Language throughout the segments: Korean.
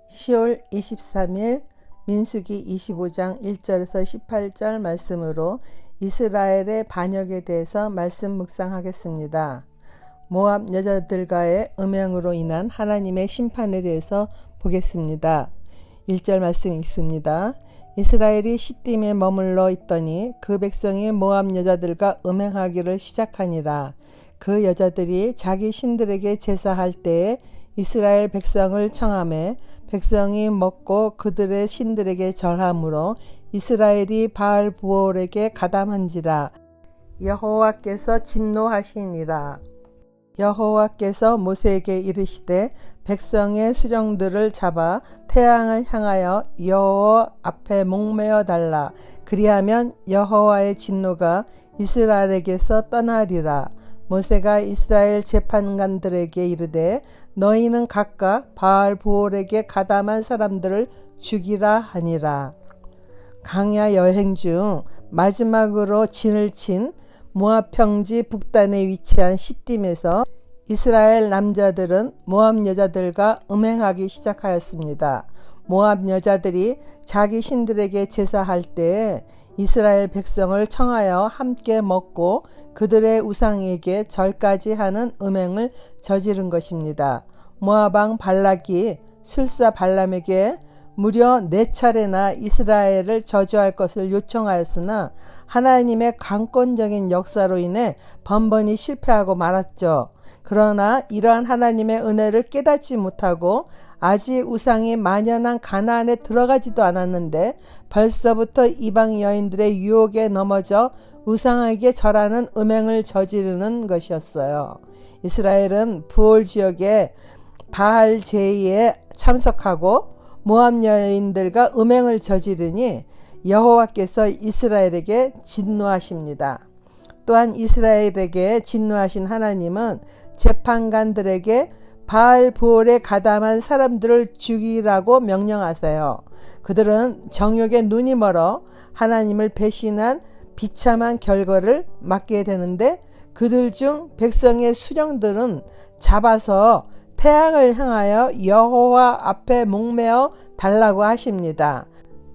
10월 23일 민수기 25장 1절에서 18절 말씀으로 이스라엘의 반역에 대해서 말씀 묵상하겠습니다. 모압 여자들과의 음행으로 인한 하나님의 심판에 대해서 보겠습니다. 1절 말씀 읽습니다. 이스라엘이 시딤에 머물러 있더니 그 백성이 모압 여자들과 음행하기를 시작하니라. 그 여자들이 자기 신들에게 제사할 때에 이스라엘 백성을 청하매 백성이 먹고 그들의 신들에게 절함으로 이스라엘이 바알 부올에게 가담한지라. 여호와께서 진노하시니라. 여호와께서 모세에게 이르시되 백성의 수령들을 잡아 태양을 향하여 여호와 앞에 목매어 달라. 그리하면 여호와의 진노가 이스라엘에게서 떠나리라. 모세가 이스라엘 재판관들에게 이르되 너희는 각각 바알 부올에게 가담한 사람들을 죽이라 하니라. 광야 여행 중 마지막으로 진을 친 모압 평지 북단에 위치한 시딤에서 이스라엘 남자들은 모압 여자들과 음행하기 시작하였습니다. 모압 여자들이 자기 신들에게 제사할 때에 이스라엘 백성을 청하여 함께 먹고 그들의 우상에게 절까지 하는 음행을 저지른 것입니다. 모압 왕 발락이 술사 발람에게 무려 4차례나 이스라엘을 저주할 것을 요청하였으나 하나님의 강권적인 역사로 인해 번번이 실패하고 말았죠. 그러나 이러한 하나님의 은혜를 깨닫지 못하고 아직 우상이 만연한 가나안에 들어가지도 않았는데 벌써부터 이방 여인들의 유혹에 넘어져 우상에게 절하는 음행을 저지르는 것이었어요. 이스라엘은 부올 지역의 바알 제의에 참석하고 모압 여인들과 음행을 저지르니 여호와께서 이스라엘에게 진노하십니다. 또한 이스라엘에게 진노하신 하나님은 재판관들에게 바알 부올에 가담한 사람들을 죽이라고 명령하세요. 그들은 정욕에 눈이 멀어 하나님을 배신한 비참한 결과를 맞게 되는데 그들 중 백성의 수령들은 잡아서 태양을 향하여 여호와 앞에 목매어 달라고 하십니다.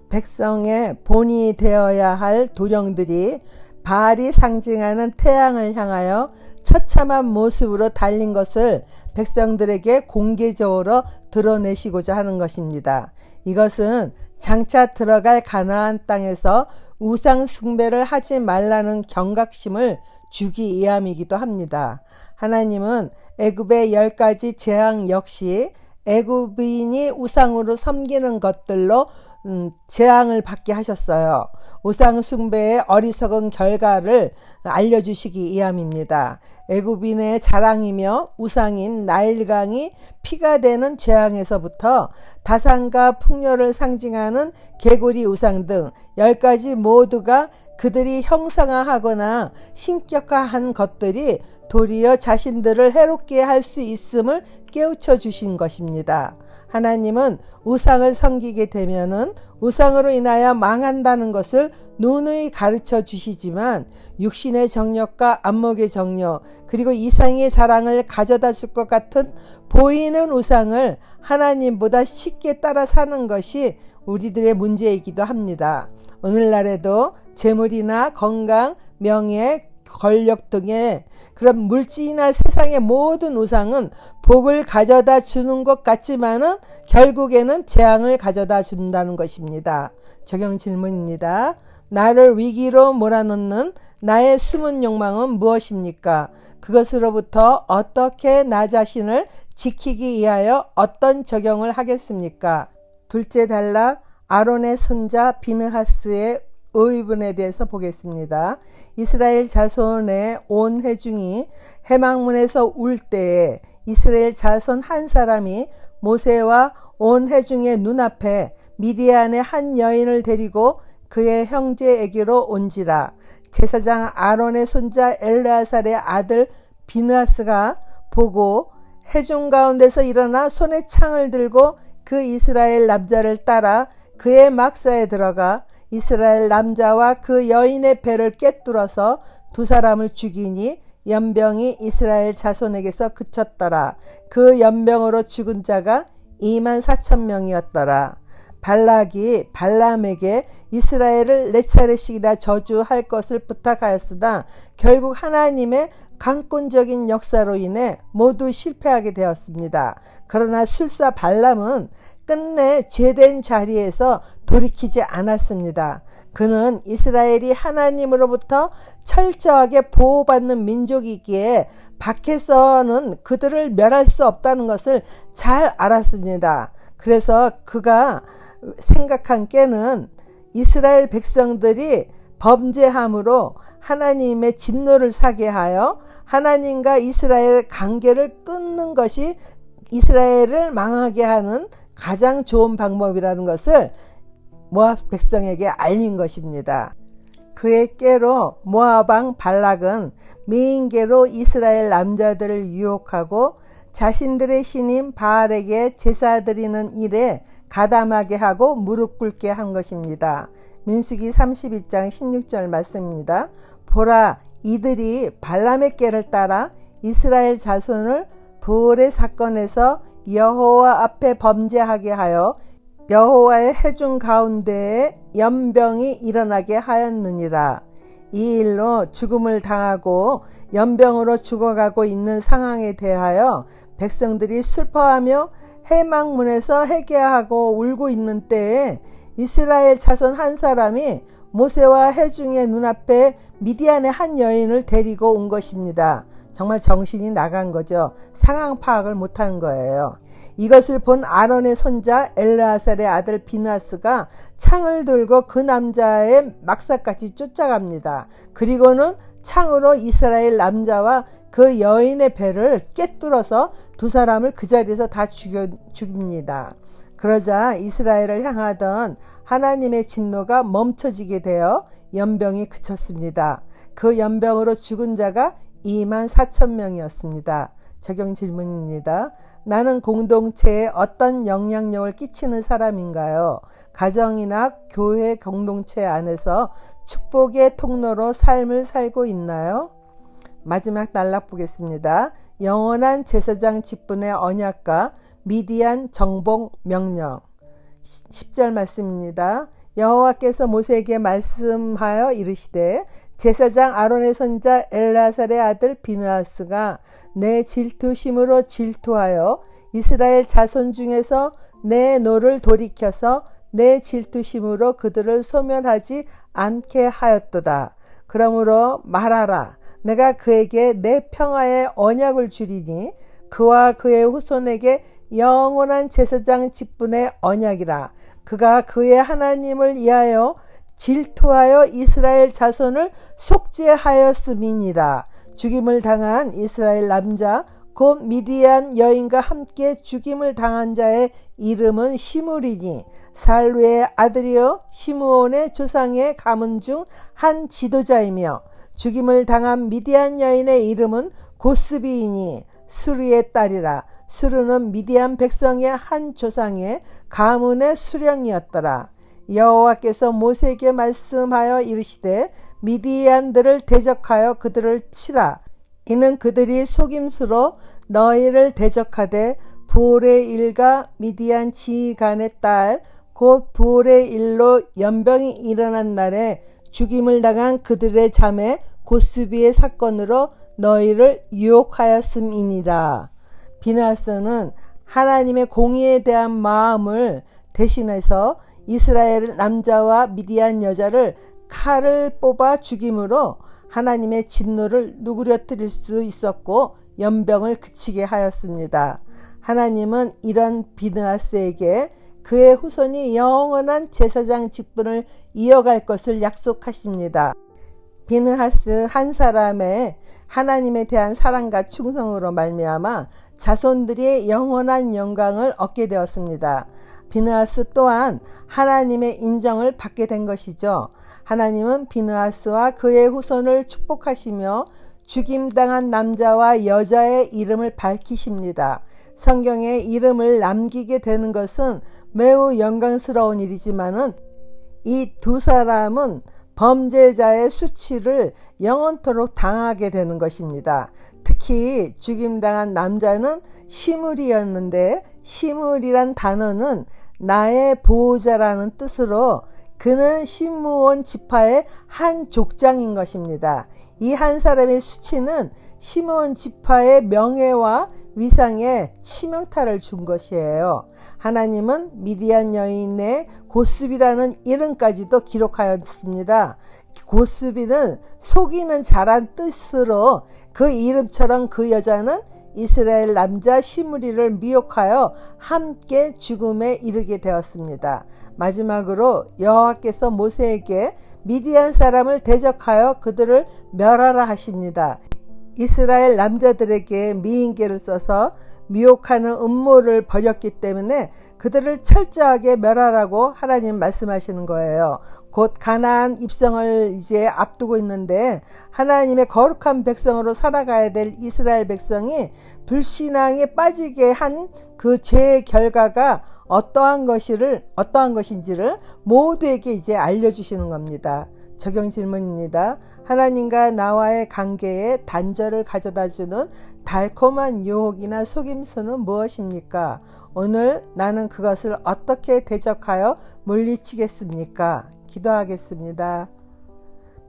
백성의 본이 되어야 할 도령들이 바알이 상징하는 태양을 향하여 처참한 모습으로 달린 것을 백성들에게 공개적으로 드러내시고자 하는 것입니다. 이것은 장차 들어갈 가나안 땅에서 우상 숭배를 하지 말라는 경각심을 주기 위함이기도 합니다. 하나님은 애굽의 10가지 재앙 역시 애굽인이 우상으로 섬기는 것들로 재앙을 받게 하셨어요. 우상 숭배의 어리석은 결과를 알려주시기 위함입니다. 애굽인의 자랑이며 우상인 나일강이 피가 되는 재앙에서부터 다산과 풍요를 상징하는 개구리 우상 등 10가지 모두가 그들이 형상화하거나 신격화한 것들이 도리어 자신들을 해롭게 할 수 있음을 깨우쳐 주신 것입니다. 하나님은 우상을 섬기게 되면은 우상으로 인하여 망한다는 것을 누누이 가르쳐 주시지만 육신의 정욕과 안목의 정욕 그리고 이상의 자랑을 가져다 줄 것 같은 보이는 우상을 하나님보다 쉽게 따라 사는 것이 우리들의 문제이기도 합니다. 오늘날에도 재물이나 건강, 명예, 권력 등의 그런 물질이나 세상의 모든 우상은 복을 가져다 주는 것 같지만은 결국에는 재앙을 가져다 준다는 것입니다. 적용 질문입니다. 나를 위기로 몰아넣는 나의 숨은 욕망은 무엇입니까? 그것으로부터 어떻게 나 자신을 지키기 위하여 어떤 적용을 하겠습니까? 둘째 단락 아론의 손자 비느하스의 의분에 대해서 보겠습니다. 이스라엘 자손의 온 회중이 회막문에서 울 때에 이스라엘 자손 한 사람이 모세와 온 회중의 눈앞에 미디안의 한 여인을 데리고 그의 형제에게로 온지라. 제사장 아론의 손자 엘르아살의 아들 비느하스가 보고 회중 가운데서 일어나 손에 창을 들고 그 이스라엘 남자를 따라 그의 막사에 들어가 이스라엘 남자와 그 여인의 배를 꿰뚫어서 두 사람을 죽이니 연병이 이스라엘 자손에게서 그쳤더라. 그 연병으로 죽은 자가 2만 4천 명이었더라. 발락이 발람에게 이스라엘을 4차례씩이나 저주할 것을 부탁하였으나 결국 하나님의 강권적인 역사로 인해 모두 실패하게 되었습니다. 그러나 술사 발람은 끝내 죄된 자리에서 돌이키지 않았습니다. 그는 이스라엘이 하나님으로부터 철저하게 보호받는 민족이기에 밖에서는 그들을 멸할 수 없다는 것을 잘 알았습니다. 그래서 그가 생각한 깨는 이스라엘 백성들이 범죄함으로 하나님의 진노를 사게 하여 하나님과 이스라엘 관계를 끊는 것이 이스라엘을 망하게 하는 가장 좋은 방법이라는 것을 모압 백성에게 알린 것입니다. 그의 깨로 모압 왕 발락은 미인계로 이스라엘 남자들을 유혹하고 자신들의 신인 바알에게 제사 드리는 일에 가담하게 하고 무릎 꿇게 한 것입니다. 민수기 31장 16절 말씀입니다. 보라, 이들이 발람의 깨를 따라 이스라엘 자손을 브올의 사건에서 여호와 앞에 범죄하게 하여 여호와의 회중 가운데에 연병이 일어나게 하였느니라. 이 일로 죽음을 당하고 연병으로 죽어가고 있는 상황에 대하여 백성들이 슬퍼하며 회막문에서 회개하고 울고 있는 때에 이스라엘 자손 한 사람이 모세와 회중의 눈앞에 미디안의 한 여인을 데리고 온 것입니다. 정말 정신이 나간 거죠. 상황 파악을 못한 거예요. 이것을 본 아론의 손자 엘르아살의 아들 비느하스가 창을 들고 그 남자의 막사까지 쫓아갑니다. 그리고는 창으로 이스라엘 남자와 그 여인의 배를 꿰뚫어서 두 사람을 그 자리에서 다 죽입니다. 그러자 이스라엘을 향하던 하나님의 진노가 멈춰지게 되어 연병이 그쳤습니다. 그 연병으로 죽은 자가 2만 4천 명이었습니다. 적용 질문입니다. 나는 공동체에 어떤 영향력을 끼치는 사람인가요? 가정이나 교회 공동체 안에서 축복의 통로로 삶을 살고 있나요? 마지막 단락 보겠습니다. 영원한 제사장 직분의 언약과 미디안 정복 명령. 10절 말씀입니다. 여호와께서 모세에게 말씀하여 이르시되 제사장 아론의 손자 엘르아살의 아들 비느하스가 내 질투심으로 질투하여 이스라엘 자손 중에서 내 노를 돌이켜서 내 질투심으로 그들을 소멸하지 않게 하였도다. 그러므로 말하라. 내가 그에게 내 평화의 언약을 주리니 그와 그의 후손에게 영원한 제사장 직분의 언약이라. 그가 그의 하나님을 위하여 질투하여 이스라엘 자손을 속죄하였음이니라. 죽임을 당한 이스라엘 남자 곧 미디안 여인과 함께 죽임을 당한 자의 이름은 시므리니 살루의 아들이요 시므온의 조상의 가문 중 한 지도자이며 죽임을 당한 미디안 여인의 이름은 고스비이니 수르의 딸이라. 수르는 미디안 백성의 한 조상의 가문의 수령이었더라. 여호와께서 모세에게 말씀하여 이르시되 미디안들을 대적하여 그들을 치라. 이는 그들이 속임수로 너희를 대적하되 부올의 일과 미디안 지휘관의 딸 곧 부올의 일로 연병이 일어난 날에 죽임을 당한 그들의 자매 고스비의 사건으로 너희를 유혹하였음이니라. 비느하스는 하나님의 공의에 대한 마음을 대신해서 이스라엘 남자와 미디안 여자를 칼을 뽑아 죽임으로 하나님의 진노를 누그러뜨릴 수 있었고 연병을 그치게 하였습니다. 하나님은 이런 비느하스에게 그의 후손이 영원한 제사장 직분을 이어갈 것을 약속하십니다. 비느하스 한 사람의 하나님에 대한 사랑과 충성으로 말미암아 자손들이 영원한 영광을 얻게 되었습니다. 비느하스 또한 하나님의 인정을 받게 된 것이죠. 하나님은 비느하스와 그의 후손을 축복하시며 죽임당한 남자와 여자의 이름을 밝히십니다. 성경에 이름을 남기게 되는 것은 매우 영광스러운 일이지만은 이 두 사람은 범죄자의 수치를 영원토록 당하게 되는 것입니다. 특히 특히 죽임당한 남자는 시므리였는데, 시므리란 단어는 나의 보호자라는 뜻으로 그는 시므온 지파의 한 족장인 것입니다. 이 한 사람의 수치는 시므온 지파의 명예와 위상에 치명타를 준 것이에요. 하나님은 미디안 여인의 고스비라는 이름까지도 기록하였습니다. 고스비는 속이는 자란 뜻으로 그 이름처럼 그 여자는 이스라엘 남자 시므리를 미혹하여 함께 죽음에 이르게 되었습니다. 마지막으로 여호와께서 모세에게 미디안 사람을 대적하여 그들을 멸하라 하십니다. 이스라엘 남자들에게 미인계를 써서 미혹하는 음모를 벌였기 때문에 그들을 철저하게 멸하라고 하나님 말씀하시는 거예요. 곧 가나안 입성을 이제 앞두고 있는데 하나님의 거룩한 백성으로 살아가야 될 이스라엘 백성이 불신앙에 빠지게 한 그 죄의 결과가 어떠한 것인지를 모두에게 이제 알려주시는 겁니다. 적용 질문입니다. 하나님과 나와의 관계에 단절을 가져다주는 달콤한 유혹이나 속임수는 무엇입니까? 오늘 나는 그것을 어떻게 대적하여 물리치겠습니까? 기도하겠습니다.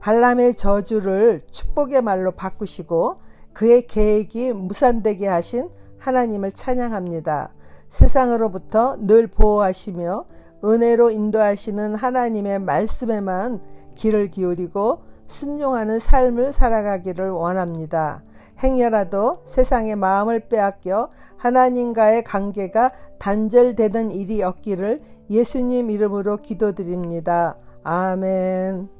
발람의 저주를 축복의 말로 바꾸시고 그의 계획이 무산되게 하신 하나님을 찬양합니다. 세상으로부터 늘 보호하시며 은혜로 인도하시는 하나님의 말씀에만 귀를 기울이고 순종하는 삶을 살아가기를 원합니다. 행여라도 세상의 마음을 빼앗겨 하나님과의 관계가 단절되는 일이 없기를 예수님 이름으로 기도드립니다. 아멘.